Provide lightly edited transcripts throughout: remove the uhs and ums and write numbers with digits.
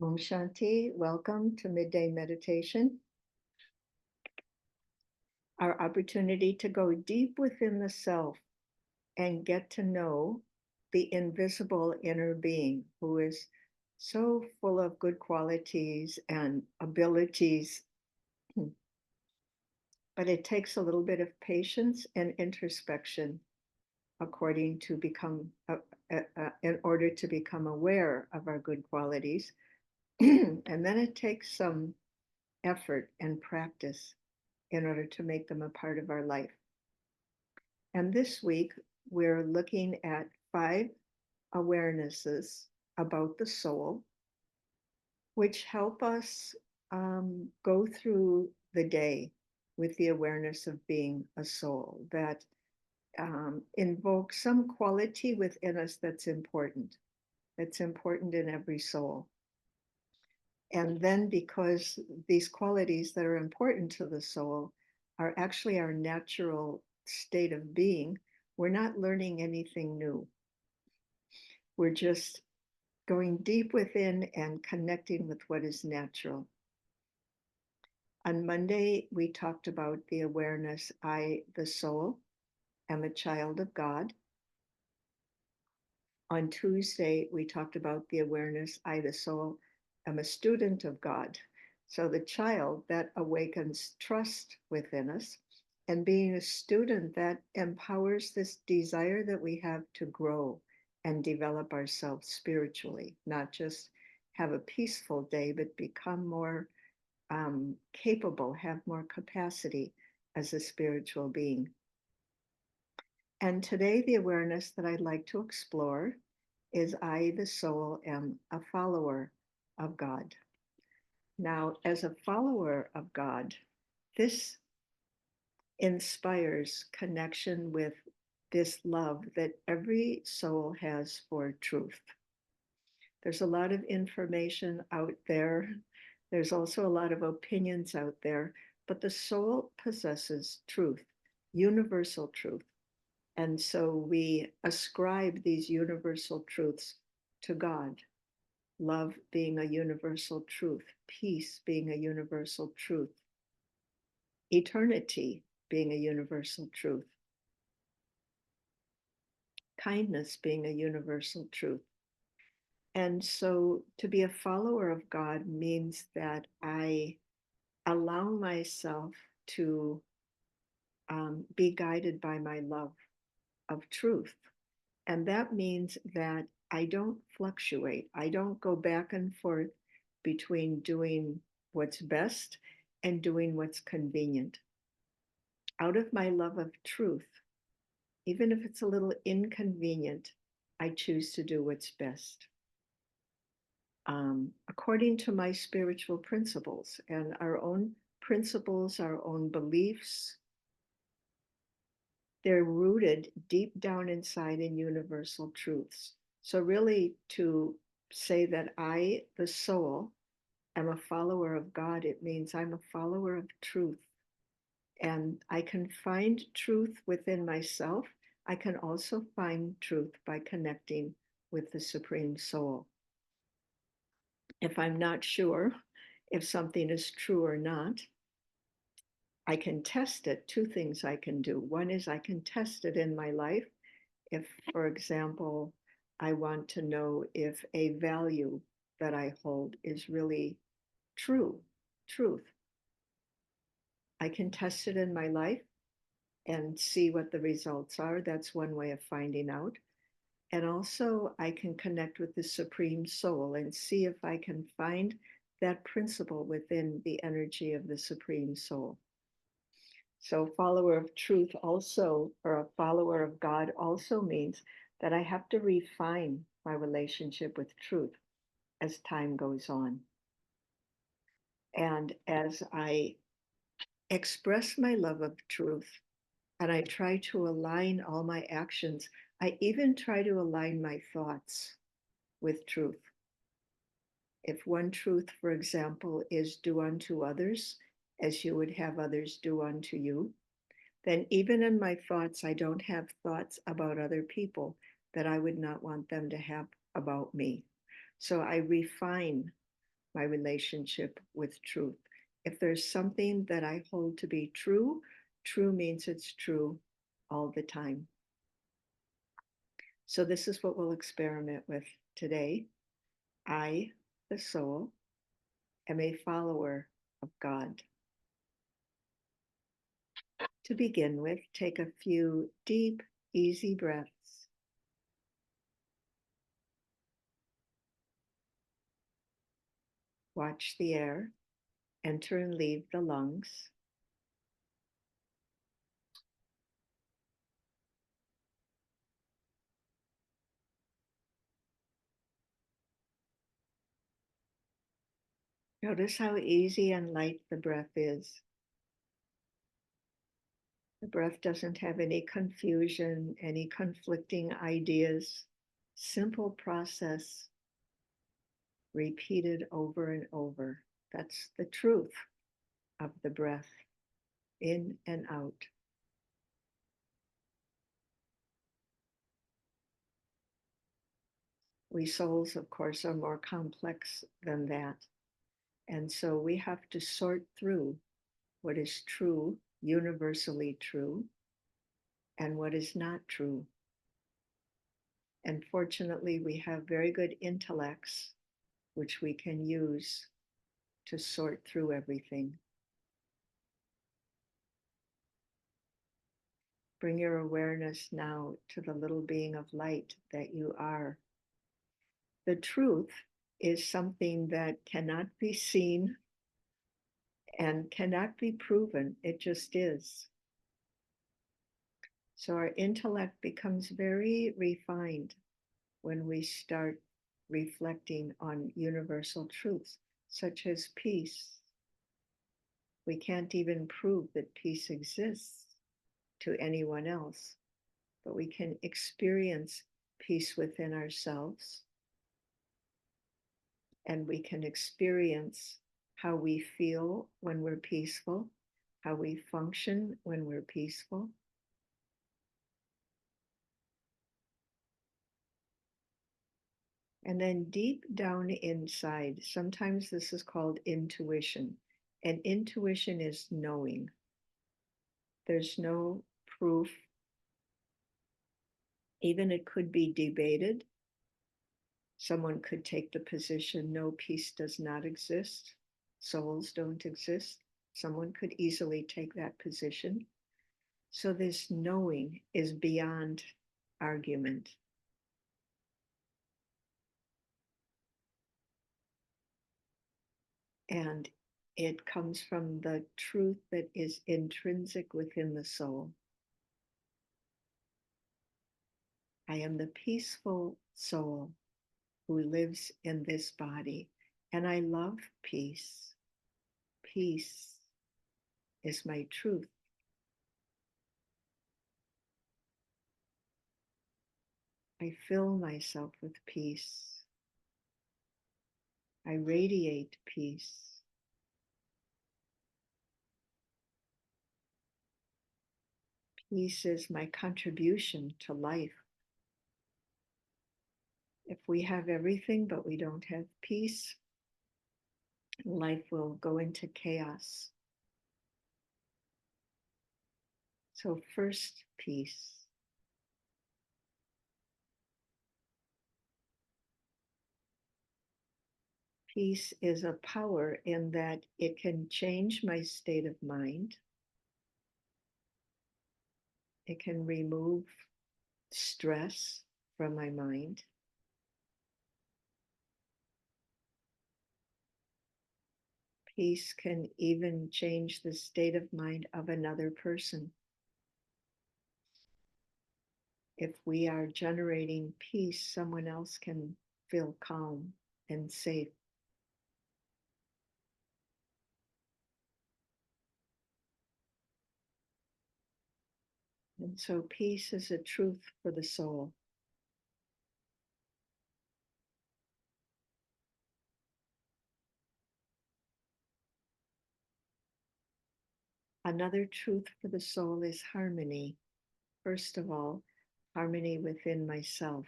Om Shanti, welcome to Midday Meditation, our opportunity to go deep within the self and get to know the invisible inner being who is so full of good qualities and abilities. But it takes a little bit of patience and introspection according to become in order to become aware of our good qualities. And then it takes some effort and practice in order to make them a part of our life. And this week, we're looking at 5 awarenesses about the soul, which help us go through the day with the awareness of being a soul that invokes some quality within us that's important in every soul. And then, because these qualities that are important to the soul are actually our natural state of being, we're not learning anything new. We're just going deep within and connecting with what is natural. On Monday, we talked about the awareness I, the soul, am a child of God. On Tuesday, we talked about the awareness I, the soul, am a student of God. So the child, that awakens trust within us. And being a student, that empowers this desire that we have to grow and develop ourselves spiritually, not just have a peaceful day, but become more capable, have more capacity as a spiritual being. And today, the awareness that I'd like to explore is I, the soul, am a follower of God. Now, as a follower of God, this inspires connection with this love that every soul has for truth. There's a lot of information out there. There's also a lot of opinions out there, but the soul possesses truth, universal truth. And so we ascribe these universal truths to God. Love being a universal truth, peace being a universal truth, eternity being a universal truth, kindness being a universal truth. And so to be a follower of God means that I allow myself to be guided by my love of truth. And that means that I don't fluctuate. I don't go back and forth between doing what's best and doing what's convenient. Out of my love of truth, even if it's a little inconvenient, I choose to do what's best. According to my spiritual principles and our own principles, our own beliefs, they're rooted deep down inside in universal truths. So, really, to say that I, the soul, am a follower of God, it means I'm a follower of truth. And I can find truth within myself. I can also find truth by connecting with the Supreme Soul. If I'm not sure if something is true or not, I can test it. 2 things I can do. One is I can test it in my life. If, for example, I want to know if a value that I hold is really truth, I can test it in my life and see what the results are. That's one way of finding out. And also, I can connect with the Supreme Soul and see if I can find that principle within the energy of the Supreme Soul. So, follower of truth also, or a follower of God also means that I have to refine my relationship with truth as time goes on. And as I express my love of truth and I try to align all my actions, I even try to align my thoughts with truth. If one truth, for example, is do unto others as you would have others do unto you, then even in my thoughts, I don't have thoughts about other people that I would not want them to have about me. So I refine my relationship with truth. If there's something that I hold to be true, true means it's true all the time. So this is what we'll experiment with today. I, the soul, am a follower of God. To begin with, take a few deep, easy breaths. Watch the air enter and leave the lungs. Notice how easy and light the breath is. The breath doesn't have any confusion, any conflicting ideas. Simple process repeated over and over. That's the truth of the breath, in and out. We souls, of course, are more complex than that. And so we have to sort through what is true, universally true, and what is not true. And fortunately, we have very good intellects, which we can use to sort through everything. Bring your awareness now to the little being of light that you are. The truth is something that cannot be seen and cannot be proven. It just is. So our intellect becomes very refined when we start reflecting on universal truths, such as peace. We can't even prove that peace exists to anyone else, but we can experience peace within ourselves, and we can experience how we feel when we're peaceful, how we function when we're peaceful. And then deep down inside, sometimes this is called intuition. And intuition is knowing. There's no proof. Even it could be debated. Someone could take the position, no, peace does not exist. Souls don't exist. Someone could easily take that position. So this knowing is beyond argument. And it comes from the truth that is intrinsic within the soul. I am the peaceful soul who lives in this body, and I love peace. Peace is my truth. I fill myself with peace. I radiate peace. Peace is my contribution to life. If we have everything but we don't have peace, life will go into chaos. So first, peace. Peace is a power in that it can change my state of mind. It can remove stress from my mind. Peace can even change the state of mind of another person. If we are generating peace, someone else can feel calm and safe. And so peace is a truth for the soul. Another truth for the soul is harmony. First of all, harmony within myself.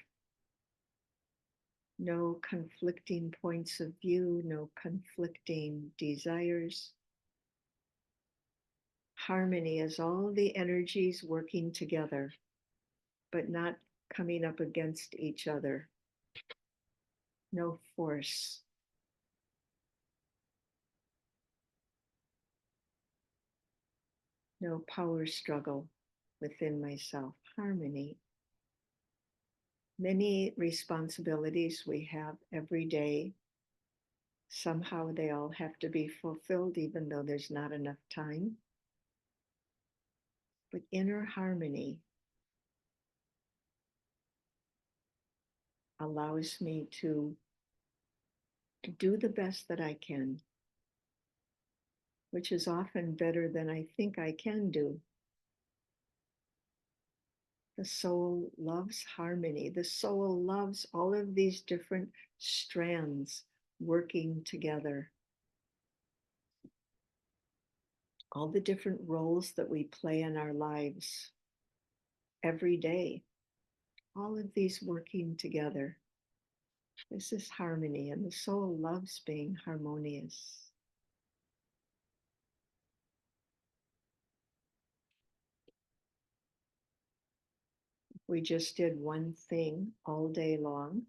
no conflicting points of view, no conflicting desires. Harmony is all the energies working together, but not coming up against each other. No force. No power struggle within myself. Harmony. Many responsibilities we have every day. Somehow they all have to be fulfilled, even though there's not enough time. But inner harmony allows me to do the best that I can, which is often better than I think I can do. The soul loves harmony. The soul loves all of these different strands working together. All the different roles that we play in our lives every day. All of these working together. This is harmony, and the soul loves being harmonious. If we just did one thing all day long,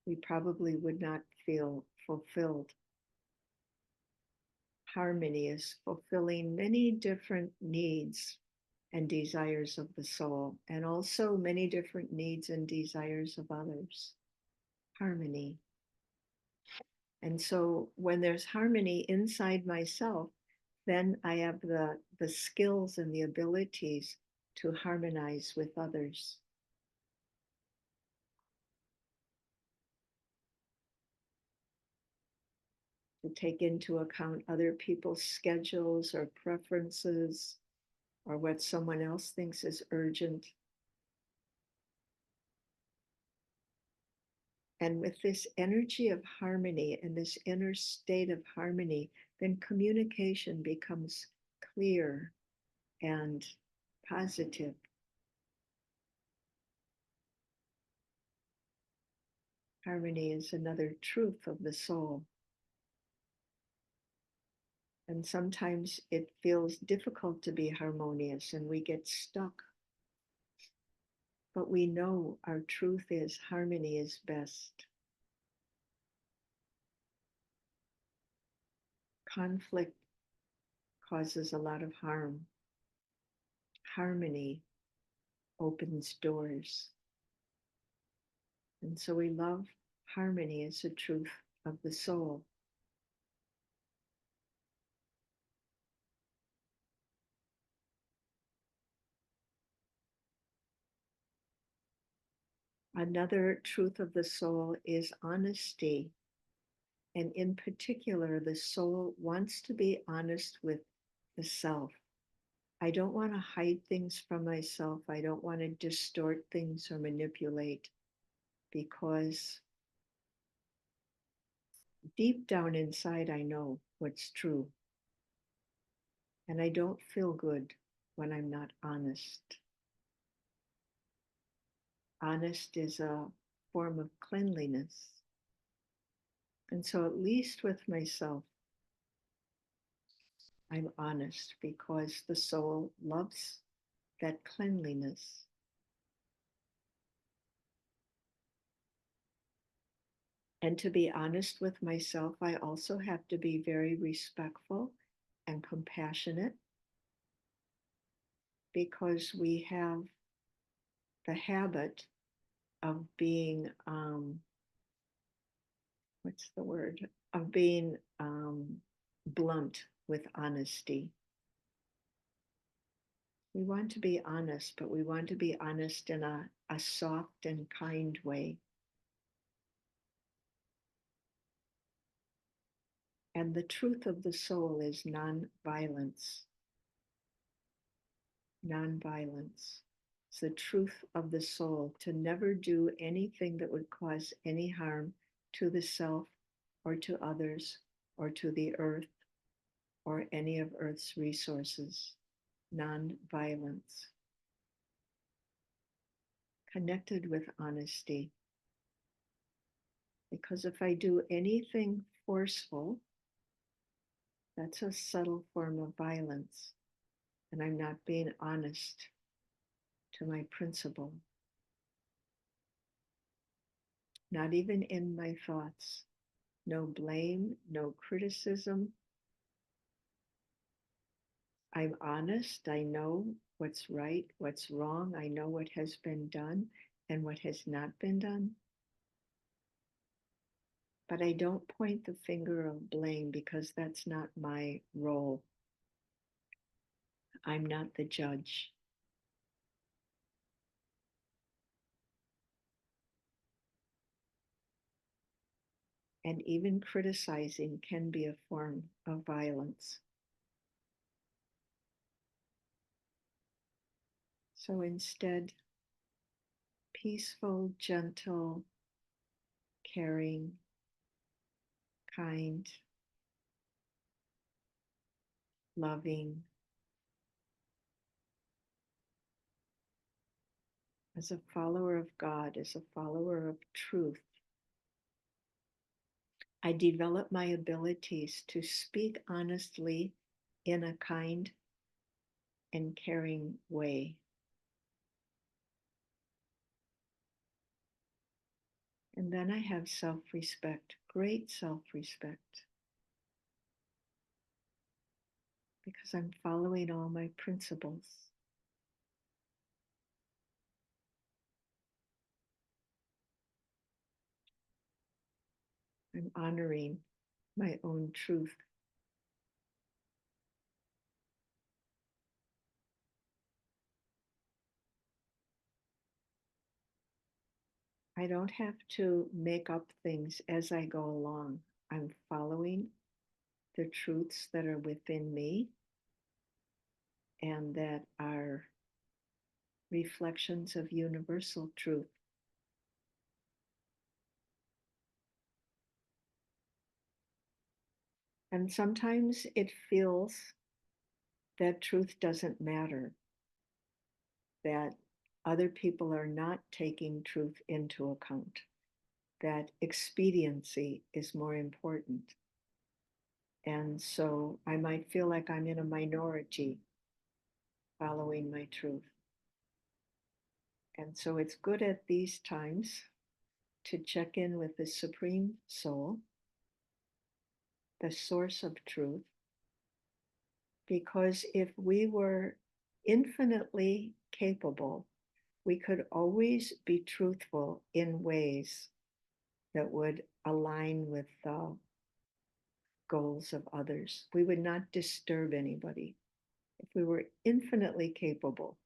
we probably would not feel fulfilled. Harmony is fulfilling many different needs and desires of the soul, and also many different needs and desires of others. Harmony. And so when there's harmony inside myself, then I have the skills and the abilities to harmonize with others. To take into account other people's schedules or preferences or what someone else thinks is urgent. And with this energy of harmony and this inner state of harmony, then communication becomes clear and positive. Harmony is another truth of the soul. And sometimes it feels difficult to be harmonious and we get stuck. But we know our truth is harmony is best. Conflict causes a lot of harm. Harmony opens doors. And so we love harmony as a truth of the soul. Another truth of the soul is honesty. And in particular, the soul wants to be honest with the self. I don't want to hide things from myself. I don't want to distort things or manipulate, because deep down inside, I know what's true. And I don't feel good when I'm not honest. Honest is a form of cleanliness. And so, at least with myself, I'm honest because the soul loves that cleanliness. And to be honest with myself, I also have to be very respectful and compassionate, because we have the habit of being, what's the word? Of being blunt with honesty. We want to be honest, but we want to be honest in a soft and kind way. And the truth of the soul is non-violence. Non-violence. It's the truth of the soul to never do anything that would cause any harm to the self or to others or to the earth or any of Earth's resources. Non-violence. Connected with honesty. Because if I do anything forceful, that's a subtle form of violence, and I'm not being honest to my principle, not even in my thoughts. No blame, no criticism. I'm honest. I know what's right, what's wrong. I know what has been done and what has not been done. But I don't point the finger of blame because that's not my role. I'm not the judge. And even criticizing can be a form of violence. So instead, peaceful, gentle, caring, kind, loving. As a follower of God, as a follower of truth, I develop my abilities to speak honestly in a kind and caring way. And then I have self respect, great self respect, because I'm following all my principles. I'm honoring my own truth. I don't have to make up things as I go along. I'm following the truths that are within me and that are reflections of universal truth. And sometimes it feels that truth doesn't matter, that other people are not taking truth into account, that expediency is more important. And so I might feel like I'm in a minority following my truth. And so it's good at these times to check in with the Supreme Soul, the source of truth, because if we were infinitely capable, we could always be truthful in ways that would align with the goals of others. We would not disturb anybody. If we were infinitely capable,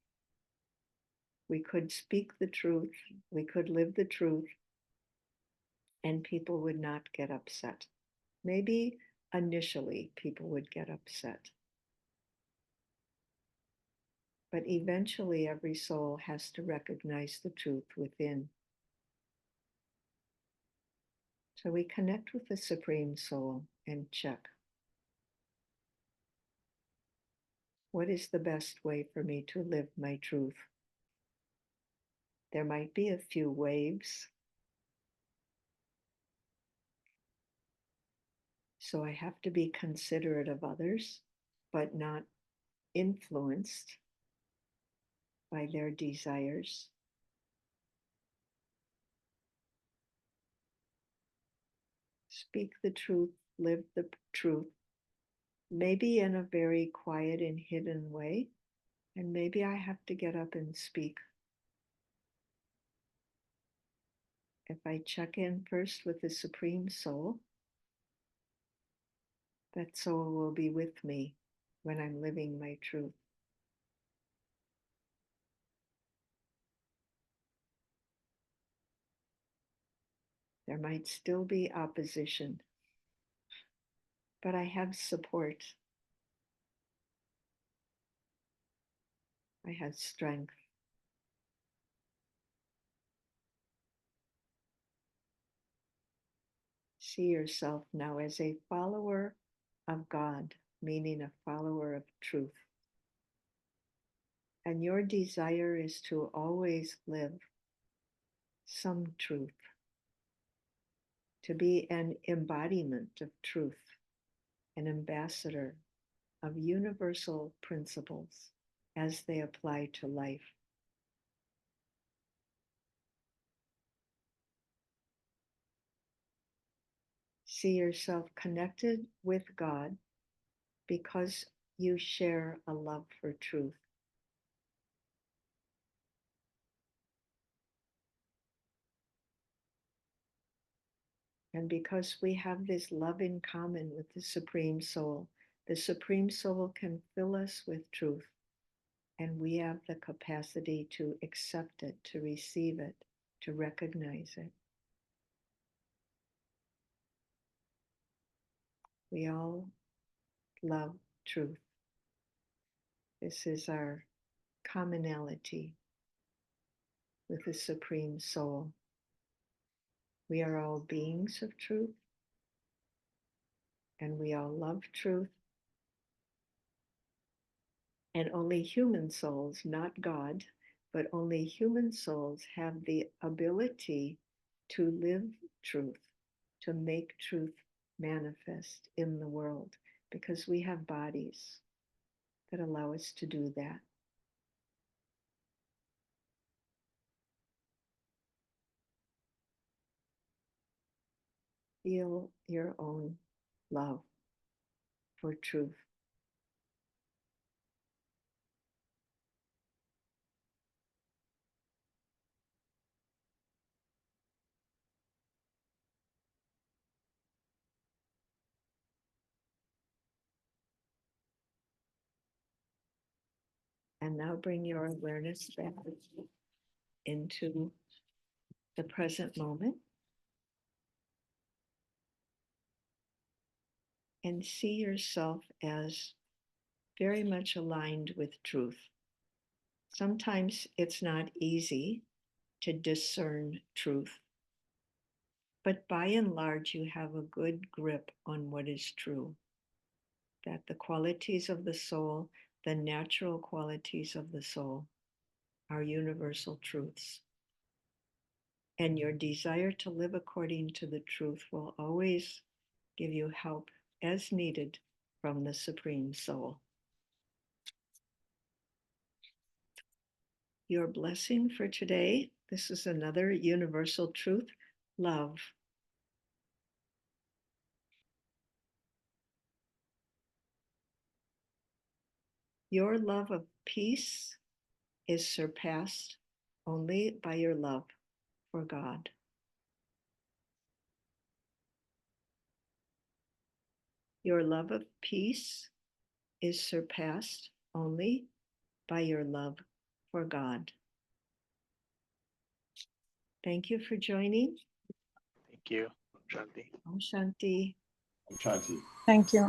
we could speak the truth, we could live the truth, and people would not get upset. Maybe initially people would get upset, but eventually every soul has to recognize the truth within. So we connect with the Supreme Soul and check, what is the best way for me to live my truth? There might be a few waves, so I have to be considerate of others, but not influenced by their desires. Speak the truth, live the truth, maybe in a very quiet and hidden way, and maybe I have to get up and speak. If I check in first with the Supreme Soul, that soul will be with me when I'm living my truth. There might still be opposition, but I have support. I have strength. See yourself now as a follower of God, meaning a follower of truth. And your desire is to always live some truth, to be an embodiment of truth, an ambassador of universal principles as they apply to life. See yourself connected with God because you share a love for truth. And because we have this love in common with the Supreme Soul can fill us with truth, and we have the capacity to accept it, to receive it, to recognize it. We all love truth. This is our commonality with the Supreme Soul. We are all beings of truth, and we all love truth. And only human souls, not God, but only human souls have the ability to live truth, to make truth manifest in the world, because we have bodies that allow us to do that. Feel your own love for truth. And now bring your awareness back into the present moment and see yourself as very much aligned with truth. Sometimes it's not easy to discern truth, but by and large, you have a good grip on what is true. That the qualities of the soul, the natural qualities of the soul, are universal truths. And your desire to live according to the truth will always give you help as needed from the Supreme Soul. Your blessing for today, this is another universal truth, love. Your love of peace is surpassed only by your love for God. Your love of peace is surpassed only by your love for God. Thank you for joining. Thank you. Shanti. Om Shanti. Shanti. Thank you.